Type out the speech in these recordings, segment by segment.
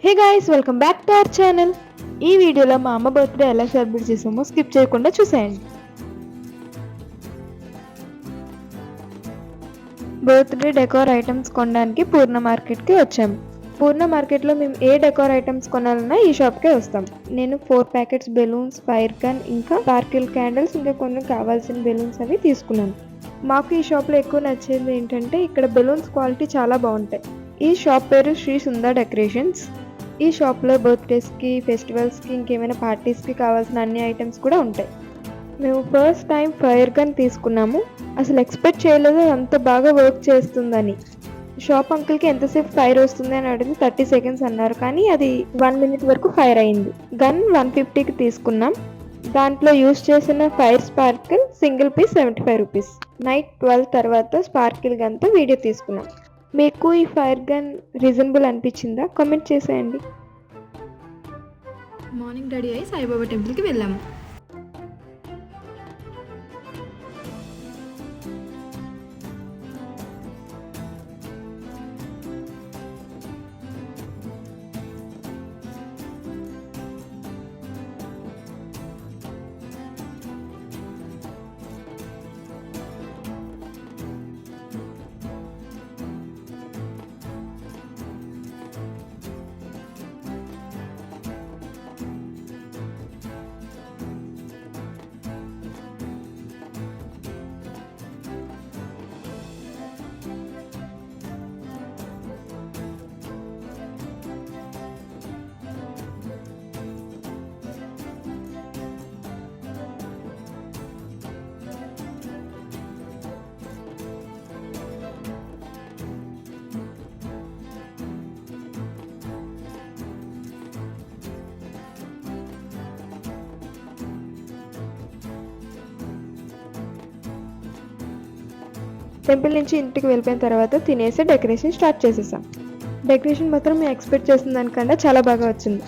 Hey guys, welcome back to our channel. ఈ వీడియోలో మా అమ్మ బర్త్డే ఎలా సెలబ్రేట్ చేసామో స్కిప్ చేయకుండా చూసేయండి. బర్త్డే డెకోర్ ఐటమ్స్ కొనడానికి పూర్ణ మార్కెట్కి వచ్చాము. పూర్ణ మార్కెట్లో మేము ఏ డెకోర్ ఐటమ్స్ కొనాలన్నా ఈ షాప్కే వస్తాం. నేను 4 ప్యాకెట్స్ బెలూన్స్, ఫైర్ గన్, ఇంకా స్పార్కిల్ క్యాండిల్స్, ఇంకా కొన్ని కావాల్సిన బెలూన్స్ అవి తీసుకున్నాను. మాకు ఈ షాప్లో ఎక్కువ నచ్చేది ఏంటంటే ఇక్కడ బెలూన్స్ క్వాలిటీ చాలా బాగుంటాయి. ఈ షాప్ పేరు శ్రీ సుందర్ డెకరేషన్స్. ఈ షాప్లో బర్త్డేస్కి, ఫెస్టివల్స్కి, ఇంకేమైనా పార్టీస్కి కావాల్సిన అన్ని ఐటమ్స్ కూడా ఉంటాయి. మేము ఫస్ట్ టైం ఫైర్ గన్ తీసుకున్నాము. అసలు ఎక్స్పెక్ట్ చేయలేదు అంత బాగా వర్క్ చేస్తుందని. షాప్ అంకుల్కి ఎంతసేపు ఫైర్ వస్తుంది అని అడిగితే 30 సెకండ్స్ అన్నారు, కానీ అది 1 మినిట్ వరకు ఫైర్ అయింది. గన్ 150కి తీసుకున్నాం. దాంట్లో యూజ్ చేసిన fire sparkle single piece 75 rupees. Night 12 తర్వాత స్పార్కిల్ గన్తో వీడియో తీసుకున్నాం. మీకు ఈ ఫైర్ గన్ రీజనబుల్ అనిపించిందా? కామెంట్ చేసేయండి. మార్నింగ్ రెడీ అయ్యి సాయిబాబా టెంపుల్కి వెళ్ళాము. టెంపుల్ నుంచి ఇంటికి వెళ్ళిపోయిన తర్వాత తినేసి డెకరేషన్ స్టార్ట్ చేసేసాం. డెకరేషన్ మాత్రం మేము ఎక్స్పెక్ట్ చేసిన దానికన్నా చాలా బాగా వచ్చింది.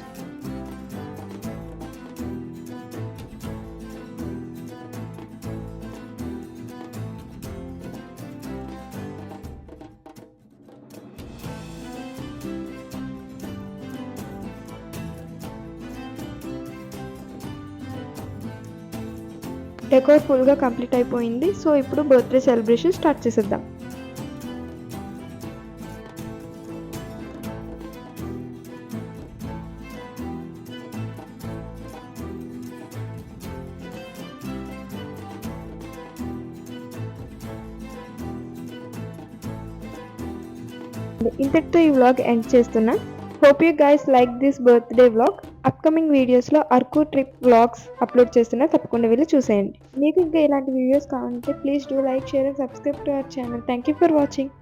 డెకోర్ ఫుల్గా కంప్లీట్ అయిపోయింది. సో ఇప్పుడు బర్త్డే సెలబ్రేషన్ స్టార్ట్ చేసేద్దాం. ఇంతటితో ఈ వ్లాగ్ ఎండ్ చేస్తున్నా. Hope you guys like this birthday vlog. Upcoming వీడియోస్లో అరకు ట్రిప్ వ్లాగ్స్ అప్లోడ్ చేస్తున్నా, తప్పకుండా వెళ్ళి చూసేయండి. మీకు ఇంకా ఇలాంటి వీడియోస్ కావాలంటే please do like, share and subscribe to our channel. Thank you for watching.